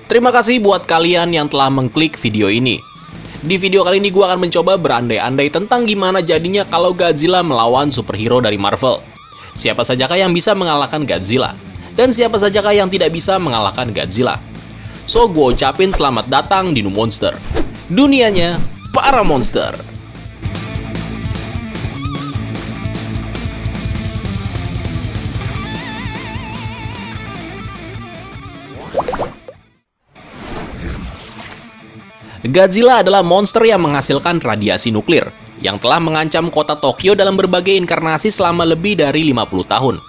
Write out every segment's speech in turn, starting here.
Terima kasih buat kalian yang telah mengklik video ini. Di video kali ini gue akan mencoba berandai-andai tentang gimana jadinya kalau Godzilla melawan superhero dari Marvel. Siapa sajakah yang bisa mengalahkan Godzilla? Dan siapa sajakah yang tidak bisa mengalahkan Godzilla? So, gue ucapin selamat datang di New Monster. Dunianya para monster. Godzilla adalah monster yang menghasilkan radiasi nuklir, yang telah mengancam kota Tokyo dalam berbagai inkarnasi selama lebih dari 50 tahun.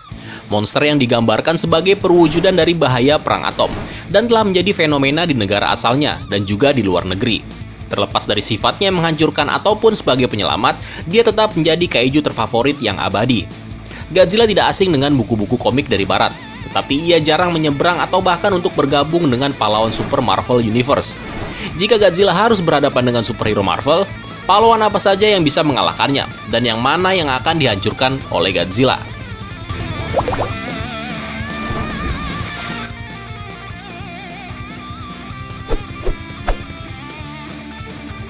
Monster yang digambarkan sebagai perwujudan dari bahaya perang atom, dan telah menjadi fenomena di negara asalnya, dan juga di luar negeri. Terlepas dari sifatnya yang menghancurkan ataupun sebagai penyelamat, dia tetap menjadi kaiju terfavorit yang abadi. Godzilla tidak asing dengan buku-buku komik dari barat, tetapi ia jarang menyeberang atau bahkan untuk bergabung dengan pahlawan super Marvel Universe. Jika Godzilla harus berhadapan dengan superhero Marvel, pahlawan apa saja yang bisa mengalahkannya, dan yang mana yang akan dihancurkan oleh Godzilla?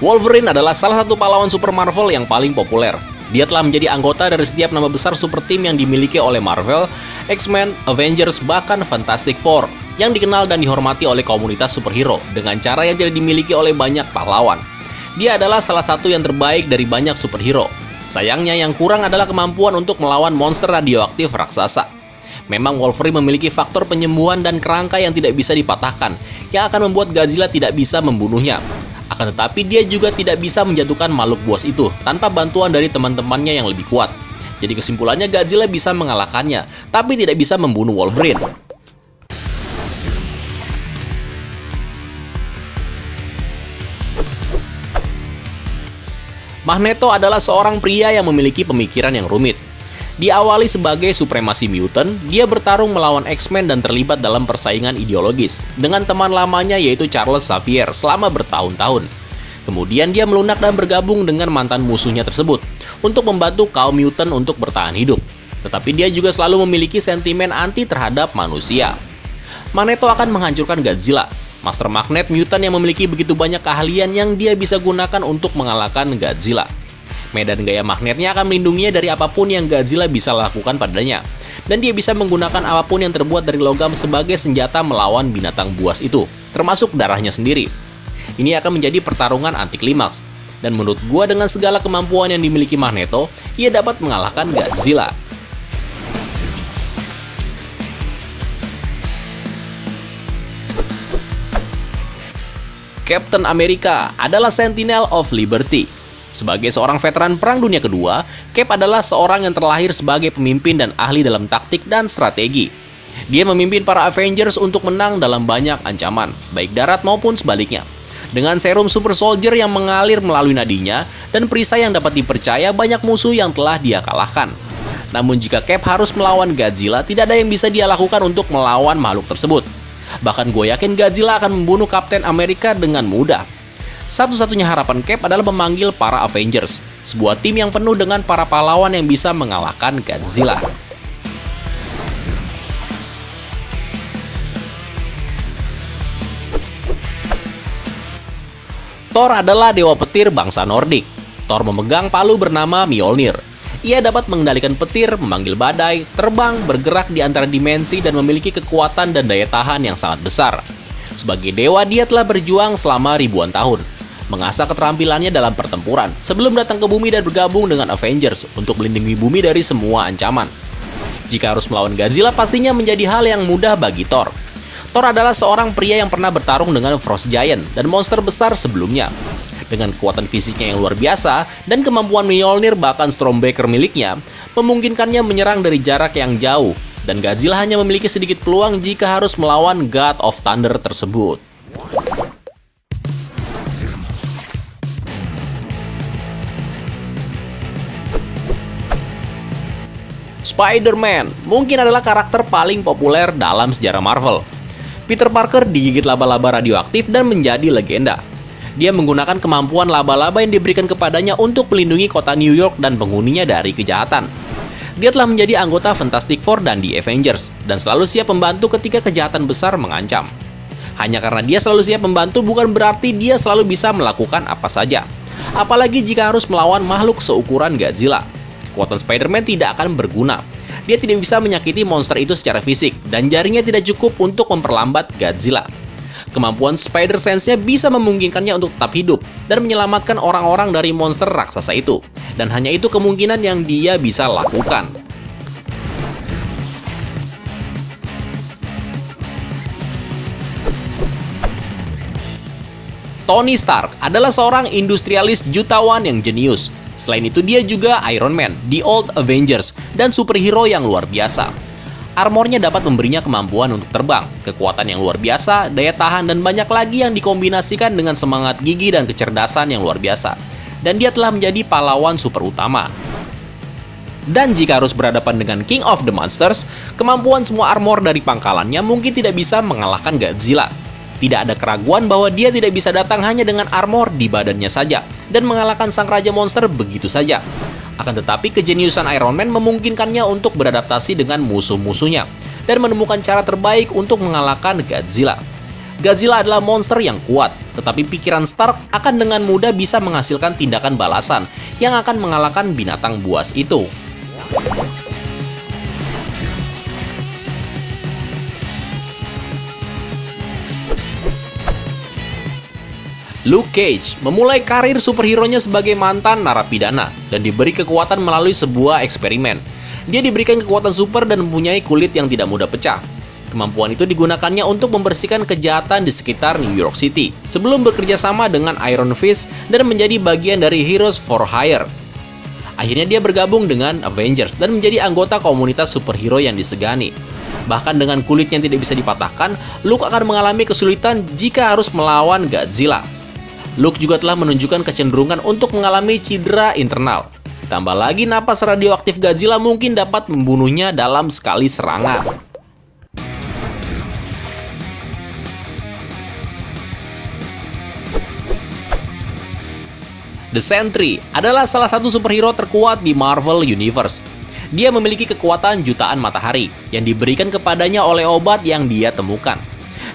Wolverine adalah salah satu pahlawan super Marvel yang paling populer. Dia telah menjadi anggota dari setiap nama besar super team yang dimiliki oleh Marvel, X-Men, Avengers, bahkan Fantastic Four, yang dikenal dan dihormati oleh komunitas superhero dengan cara yang tidak dimiliki oleh banyak pahlawan. Dia adalah salah satu yang terbaik dari banyak superhero. Sayangnya yang kurang adalah kemampuan untuk melawan monster radioaktif raksasa. Memang Wolverine memiliki faktor penyembuhan dan kerangka yang tidak bisa dipatahkan, yang akan membuat Godzilla tidak bisa membunuhnya. Akan tetapi dia juga tidak bisa menjatuhkan makhluk buas itu tanpa bantuan dari teman-temannya yang lebih kuat. Jadi kesimpulannya Godzilla bisa mengalahkannya, tapi tidak bisa membunuh Wolverine. Magneto adalah seorang pria yang memiliki pemikiran yang rumit. Diawali sebagai supremasi mutant, dia bertarung melawan X-Men dan terlibat dalam persaingan ideologis dengan teman lamanya yaitu Charles Xavier selama bertahun-tahun. Kemudian dia melunak dan bergabung dengan mantan musuhnya tersebut untuk membantu kaum mutant untuk bertahan hidup. Tetapi dia juga selalu memiliki sentimen anti terhadap manusia. Magneto akan menghancurkan Godzilla, Master Magnet mutant yang memiliki begitu banyak keahlian yang dia bisa gunakan untuk mengalahkan Godzilla. Medan gaya magnetnya akan melindunginya dari apapun yang Godzilla bisa lakukan padanya. Dan dia bisa menggunakan apapun yang terbuat dari logam sebagai senjata melawan binatang buas itu, termasuk darahnya sendiri. Ini akan menjadi pertarungan anti klimaks. Dan menurut gua dengan segala kemampuan yang dimiliki Magneto, ia dapat mengalahkan Godzilla. Captain America adalah Sentinel of Liberty. Sebagai seorang veteran Perang Dunia Kedua, Cap adalah seorang yang terlahir sebagai pemimpin dan ahli dalam taktik dan strategi. Dia memimpin para Avengers untuk menang dalam banyak ancaman, baik darat maupun sebaliknya. Dengan serum Super Soldier yang mengalir melalui nadinya, dan perisai yang dapat dipercaya, banyak musuh yang telah dia kalahkan. Namun jika Cap harus melawan Godzilla, tidak ada yang bisa dia lakukan untuk melawan makhluk tersebut. Bahkan gue yakin Godzilla akan membunuh Captain America dengan mudah. Satu-satunya harapan Cap adalah memanggil para Avengers, sebuah tim yang penuh dengan para pahlawan yang bisa mengalahkan Godzilla. Thor adalah dewa petir bangsa Nordik. Thor memegang palu bernama Mjolnir. Ia dapat mengendalikan petir, memanggil badai, terbang, bergerak di antara dimensi, dan memiliki kekuatan dan daya tahan yang sangat besar. Sebagai dewa, dia telah berjuang selama ribuan tahun, mengasah keterampilannya dalam pertempuran sebelum datang ke bumi dan bergabung dengan Avengers untuk melindungi bumi dari semua ancaman. Jika harus melawan Godzilla, pastinya menjadi hal yang mudah bagi Thor. Thor adalah seorang pria yang pernah bertarung dengan Frost Giant dan monster besar sebelumnya. Dengan kekuatan fisiknya yang luar biasa dan kemampuan Mjolnir bahkan Stormbreaker miliknya, memungkinkannya menyerang dari jarak yang jauh, dan Godzilla hanya memiliki sedikit peluang jika harus melawan God of Thunder tersebut. Spider-Man mungkin adalah karakter paling populer dalam sejarah Marvel. Peter Parker digigit laba-laba radioaktif dan menjadi legenda. Dia menggunakan kemampuan laba-laba yang diberikan kepadanya untuk melindungi kota New York dan penghuninya dari kejahatan. Dia telah menjadi anggota Fantastic Four dan The Avengers, dan selalu siap membantu ketika kejahatan besar mengancam. Hanya karena dia selalu siap membantu bukan berarti dia selalu bisa melakukan apa saja. Apalagi jika harus melawan makhluk seukuran Godzilla. Kekuatan Spider-Man tidak akan berguna. Dia tidak bisa menyakiti monster itu secara fisik, dan jaringnya tidak cukup untuk memperlambat Godzilla. Kemampuan Spider Sense-nya bisa memungkinkannya untuk tetap hidup dan menyelamatkan orang-orang dari monster raksasa itu. Dan hanya itu kemungkinan yang dia bisa lakukan. Tony Stark adalah seorang industrialis jutawan yang jenius. Selain itu dia juga Iron Man, The Old Avengers, dan superhero yang luar biasa. Armornya dapat memberinya kemampuan untuk terbang, kekuatan yang luar biasa, daya tahan, dan banyak lagi yang dikombinasikan dengan semangat gigi dan kecerdasan yang luar biasa. Dan dia telah menjadi pahlawan super utama. Dan jika harus berhadapan dengan King of the Monsters, kemampuan semua armor dari pangkalannya mungkin tidak bisa mengalahkan Godzilla. Tidak ada keraguan bahwa dia tidak bisa datang hanya dengan armor di badannya saja, dan mengalahkan sang raja monster begitu saja. Akan tetapi kejeniusan Iron Man memungkinkannya untuk beradaptasi dengan musuh-musuhnya dan menemukan cara terbaik untuk mengalahkan Godzilla. Godzilla adalah monster yang kuat, tetapi pikiran Stark akan dengan mudah bisa menghasilkan tindakan balasan yang akan mengalahkan binatang buas itu. Luke Cage memulai karir superhero-nya sebagai mantan narapidana dan diberi kekuatan melalui sebuah eksperimen. Dia diberikan kekuatan super dan mempunyai kulit yang tidak mudah pecah. Kemampuan itu digunakannya untuk membersihkan kejahatan di sekitar New York City sebelum bekerja sama dengan Iron Fist dan menjadi bagian dari Heroes for Hire. Akhirnya dia bergabung dengan Avengers dan menjadi anggota komunitas superhero yang disegani. Bahkan dengan kulit yang tidak bisa dipatahkan, Luke akan mengalami kesulitan jika harus melawan Godzilla. Luke juga telah menunjukkan kecenderungan untuk mengalami cedera internal. Ditambah lagi napas radioaktif Godzilla mungkin dapat membunuhnya dalam sekali serangan. The Sentry adalah salah satu superhero terkuat di Marvel Universe. Dia memiliki kekuatan jutaan matahari yang diberikan kepadanya oleh obat yang dia temukan.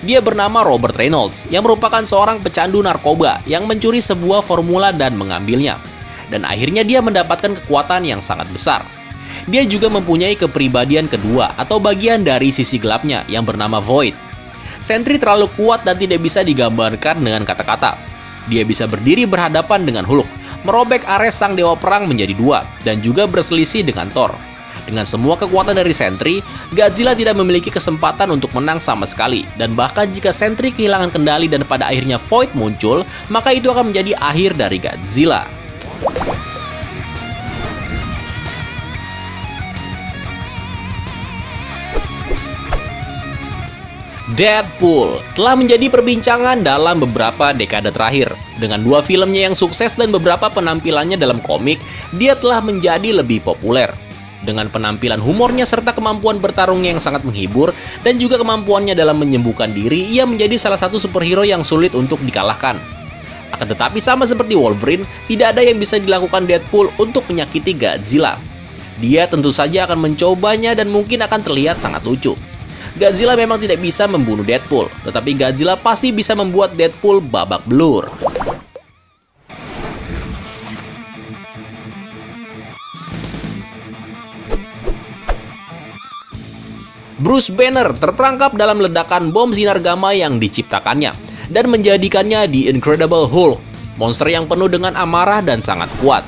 Dia bernama Robert Reynolds, yang merupakan seorang pecandu narkoba yang mencuri sebuah formula dan mengambilnya. Dan akhirnya dia mendapatkan kekuatan yang sangat besar. Dia juga mempunyai kepribadian kedua atau bagian dari sisi gelapnya yang bernama Void. Sentry terlalu kuat dan tidak bisa digambarkan dengan kata-kata. Dia bisa berdiri berhadapan dengan Hulk, merobek Ares sang dewa perang menjadi dua, dan juga berselisih dengan Thor. Dengan semua kekuatan dari Sentry, Godzilla tidak memiliki kesempatan untuk menang sama sekali. Dan bahkan jika Sentry kehilangan kendali dan pada akhirnya Void muncul, maka itu akan menjadi akhir dari Godzilla. Deadpool telah menjadi perbincangan dalam beberapa dekade terakhir. Dengan dua filmnya yang sukses dan beberapa penampilannya dalam komik, dia telah menjadi lebih populer. Dengan penampilan humornya serta kemampuan bertarungnya yang sangat menghibur dan juga kemampuannya dalam menyembuhkan diri, ia menjadi salah satu superhero yang sulit untuk dikalahkan. Akan tetapi sama seperti Wolverine, tidak ada yang bisa dilakukan Deadpool untuk menyakiti Godzilla. Dia tentu saja akan mencobanya dan mungkin akan terlihat sangat lucu. Godzilla memang tidak bisa membunuh Deadpool, tetapi Godzilla pasti bisa membuat Deadpool babak belur. Bruce Banner terperangkap dalam ledakan bom sinar gamma yang diciptakannya dan menjadikannya The Incredible Hulk, monster yang penuh dengan amarah dan sangat kuat.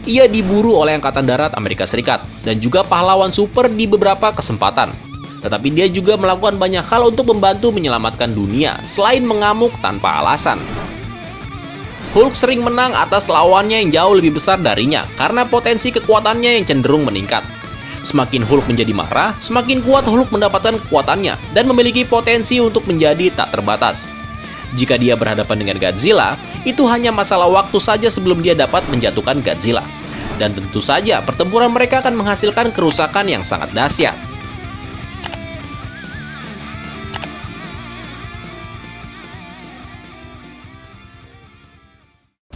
Ia diburu oleh Angkatan Darat Amerika Serikat dan juga pahlawan super di beberapa kesempatan. Tetapi dia juga melakukan banyak hal untuk membantu menyelamatkan dunia selain mengamuk tanpa alasan. Hulk sering menang atas lawannya yang jauh lebih besar darinya karena potensi kekuatannya yang cenderung meningkat. Semakin Hulk menjadi marah, semakin kuat Hulk mendapatkan kekuatannya dan memiliki potensi untuk menjadi tak terbatas. Jika dia berhadapan dengan Godzilla, itu hanya masalah waktu saja sebelum dia dapat menjatuhkan Godzilla. Dan tentu saja pertempuran mereka akan menghasilkan kerusakan yang sangat dahsyat.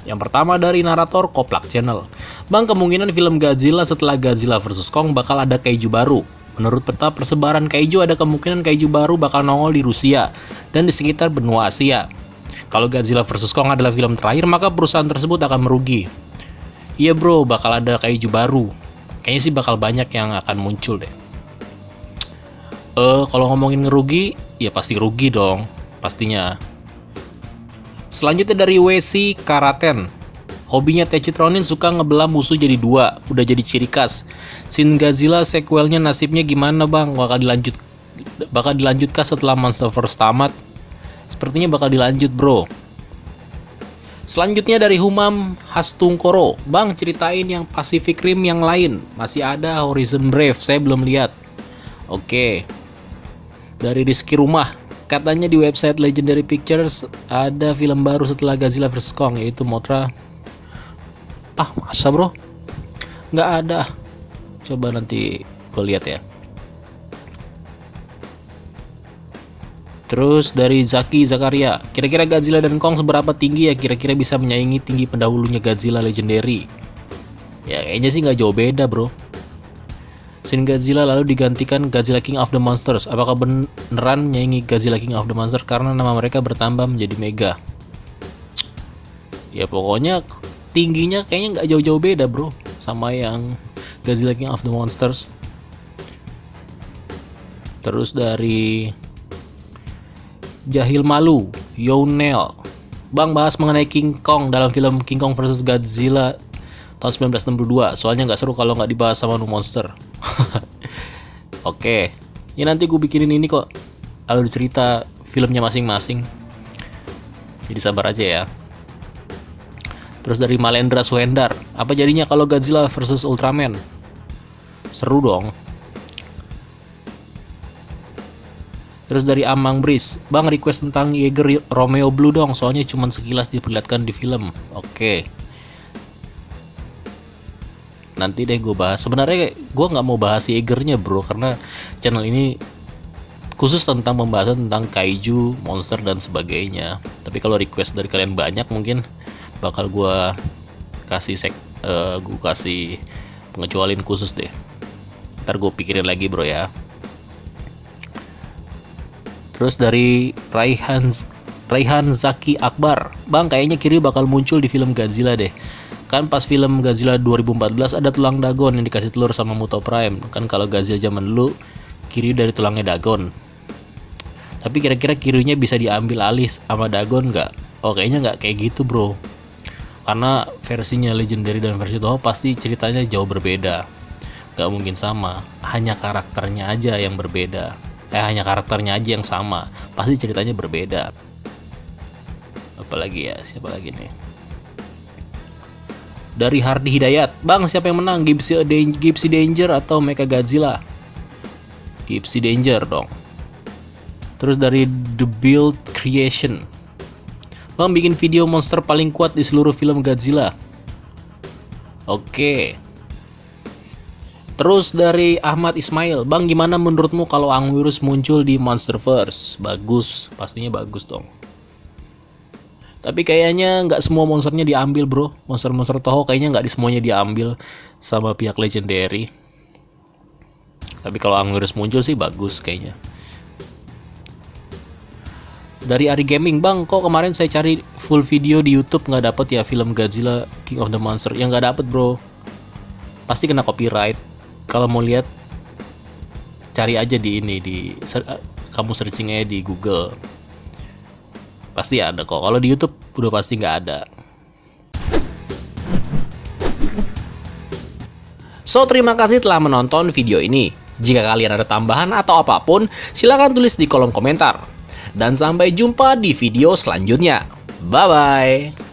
Yang pertama dari narator Koplak Channel. Bang, kemungkinan film Godzilla setelah Godzilla vs Kong bakal ada kaiju baru. Menurut peta persebaran kaiju, ada kemungkinan kaiju baru bakal nongol di Rusia dan di sekitar benua Asia. Kalau Godzilla vs Kong adalah film terakhir, maka perusahaan tersebut akan merugi. Iya bro, bakal ada kaiju baru. Kayaknya sih bakal banyak yang akan muncul deh. Kalau ngomongin ngerugi, ya pasti rugi dong, pastinya. Selanjutnya dari WC Karaten. Hobinya Techitronin suka ngebelah musuh jadi dua, udah jadi ciri khas. Shin Godzilla sequelnya nasibnya gimana bang? Bakal dilanjutkah setelah Monsterverse tamat? Sepertinya bakal dilanjut bro. Selanjutnya dari Humam Hastungkoro. Bang, ceritain yang Pacific Rim yang lain. Masih ada Horizon Brave, saya belum lihat. Oke. Dari Rizky Rumah. Katanya di website Legendary Pictures ada film baru setelah Godzilla vs Kong, yaitu Mothra. Ah, masa bro? Nggak ada. Coba nanti gue lihat ya. Terus dari Zaki Zakaria, kira-kira Godzilla dan Kong seberapa tinggi ya kira-kira bisa menyaingi tinggi pendahulunya Godzilla Legendary? Ya kayaknya sih nggak jauh beda bro. Shin Godzilla lalu digantikan Godzilla King of the Monsters. Apakah beneran menyaingi Godzilla King of the Monsters karena nama mereka bertambah menjadi mega? Ya pokoknya tingginya kayaknya nggak jauh-jauh beda bro sama yang Godzilla King of the Monsters. Terus dari Jahil Malu Yonel, bang bahas mengenai King Kong dalam film King Kong vs Godzilla tahun 1962. Soalnya nggak seru kalau nggak dibahas sama nu monster. Oke, ya nanti gue bikinin ini kok alur cerita filmnya masing-masing. Jadi sabar aja ya. Terus dari Malendra Suhendar, apa jadinya kalau Godzilla vs Ultraman? Seru dong. Terus dari Amang Bris, bang request tentang Jaeger Romeo Blue dong, soalnya cuma sekilas diperlihatkan di film. Oke. Nanti deh gue bahas. Sebenarnya gue nggak mau bahas Jaegernya bro, karena channel ini khusus tentang pembahasan tentang kaiju, monster dan sebagainya. Tapi kalau request dari kalian banyak, mungkin bakal gue kasih pengecualian khusus deh. Ntar gue pikirin lagi bro ya. Terus dari Raihan Zaki Akbar, bang kayaknya Kiryu bakal muncul di film Godzilla deh. Kan pas film Godzilla 2014 ada tulang Dagon yang dikasih telur sama Muto Prime. Kan kalau Godzilla zaman dulu Kiryu dari tulangnya Dagon. Tapi kira-kira Kiryunya bisa diambil alih sama Dagon nggak? Oh kayaknya nggak kayak gitu bro. Karena versinya Legendary dan versi Toho pasti ceritanya jauh berbeda. Gak mungkin sama, hanya karakternya aja yang berbeda. Hanya karakternya aja yang sama, pasti ceritanya berbeda. Apalagi ya, siapa lagi nih? Dari Hardi Hidayat, bang siapa yang menang? Gypsy Danger atau Mecha Godzilla? Gypsy Danger dong. Terus dari The Build Creation, bang bikin video monster paling kuat di seluruh film Godzilla. Oke. Terus dari Ahmad Ismail, bang gimana menurutmu kalau Anguirus muncul di Monsterverse? Bagus, pastinya bagus dong. Tapi kayaknya nggak semua monsternya diambil bro. Monster-monster Toho kayaknya nggak di semuanya diambil sama pihak Legendary. Tapi kalau Anguirus muncul sih bagus kayaknya. Dari Ari Gaming, bang kok kemarin saya cari full video di YouTube nggak dapet ya film Godzilla King of the Monster? Yang nggak dapet bro, pasti kena copyright. Kalau mau lihat cari aja di ini, kamu searching aja di Google, pasti ada kok. Kalau di YouTube udah pasti nggak ada. So terima kasih telah menonton video ini. Jika kalian ada tambahan atau apapun, silahkan tulis di kolom komentar. Dan sampai jumpa di video selanjutnya. Bye bye.